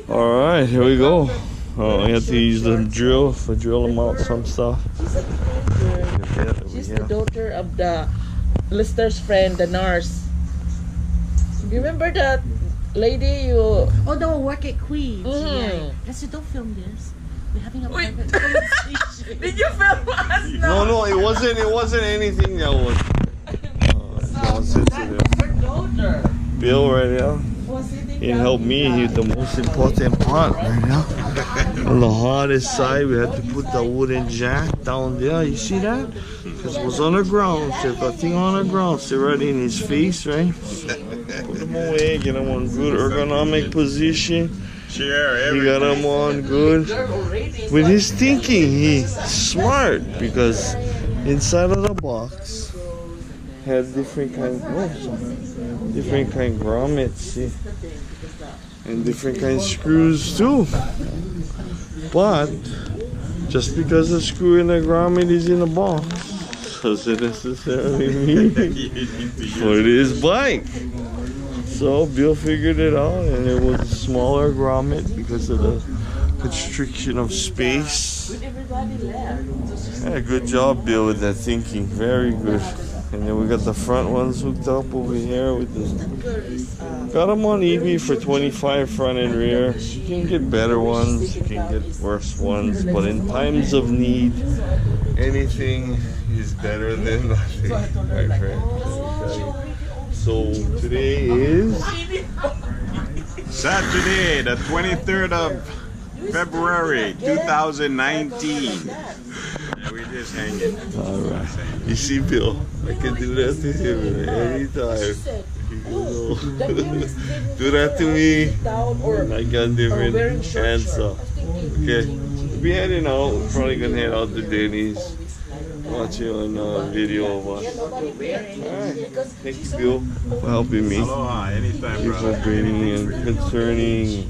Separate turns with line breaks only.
Alright, here we go. Oh, I have to use the drill for drilling out some stuff.
She's the daughter of the Lister's friend, the nurse. You remember that lady you...
Oh, the work at Queens. Yeah. Let's don't film this. We're having a private conversation.
Did you film us?
No, it wasn't anything that was sensitive.
Her daughter.
Bill right now. He helped me hit the most important part right now. On the hardest side, we had to put the wooden jack down there. You see that? Because it was on the ground. So the thing on the ground, sit right in his face, right? Put him away, get him on good ergonomic position. He got him on good. With his thinking, he's smart because inside of the box had different kind grommets, see, and different kind of screws too. But just because the screw in the grommet is in the box doesn't necessarily mean for this bike. So Bill figured it out, and it was a smaller grommet because of the constriction of space. Yeah, good job, Bill, with that thinking. Very good. And then we got the front ones hooked up over here with this. Got them on eBay for $25 front and rear. You can get better ones, you can get worse ones, but in times of need, anything is better than nothing, my friend. Okay. So today is
Saturday, the 23rd of February, 2019. Yeah, we just hanging.
Alright. You see, Bill, I can do that to him anytime. Do that to me. I got different answer. Okay. We'll be heading out. We're probably gonna head out to Denny's. Watching on video of us. Alright. Thank you, Bill, for helping me.
Aloha, anytime,
Thank you for
brother.
being and concerning.